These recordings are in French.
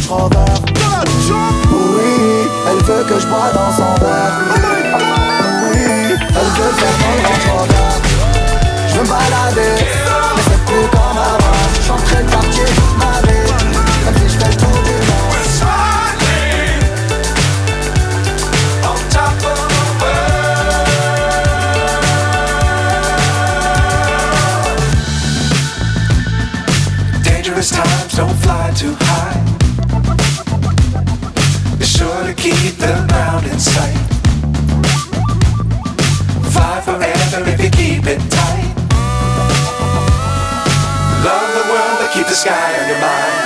Range Rover. Oui, elle veut que je bois dans son verre. Oui, elle veut faire dans le Range Rover. Je veux me balader, mais c'est plus comme avant. Chanterai le quartier toute ma vie, même si je fais le tour du monde. Times don't fly too high. Be sure to keep the ground in sight. Fly forever if you keep it tight. Love the world but keep the sky on your mind.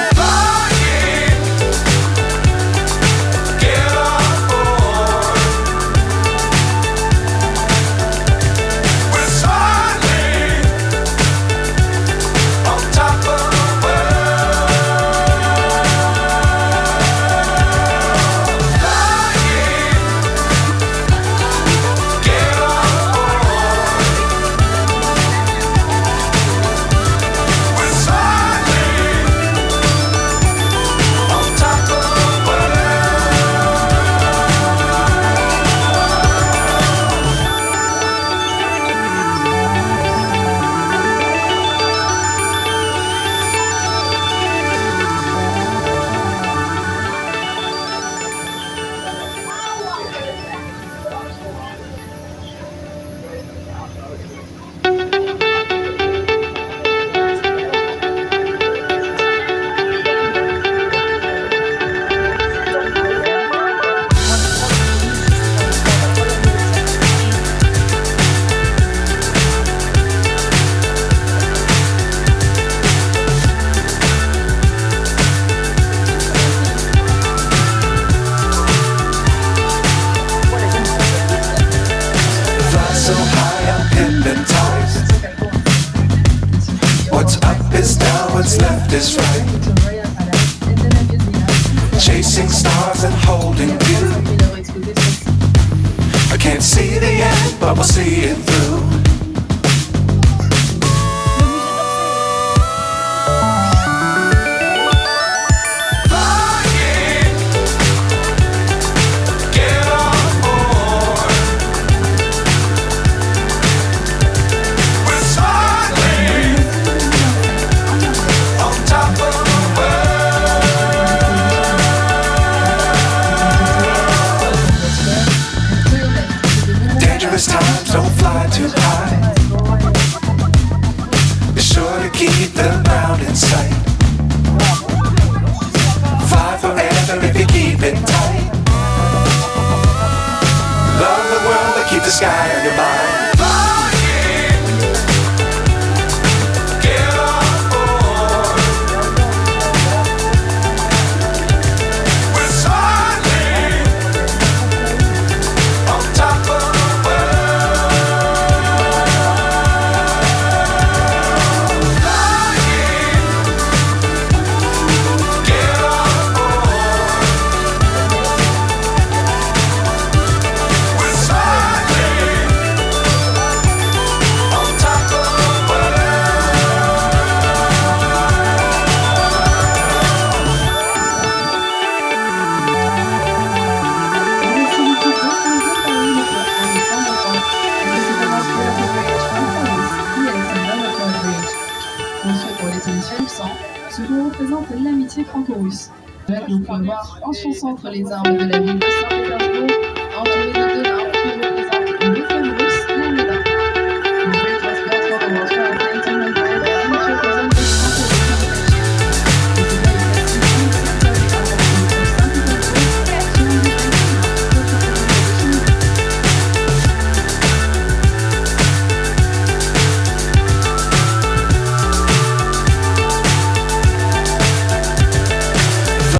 Is right. Chasing stars and holding you. I can't see the end, but we'll see it through. Times don't fly too high. Be sure to keep the ground in sight. Fly forever if you keep it tight. Love the world but keep the sky on your mind. L'amitié franco-russe. Nous pouvons voir en son centre les armes de la ville de Saint-Pétersbourg, entourées de deux larges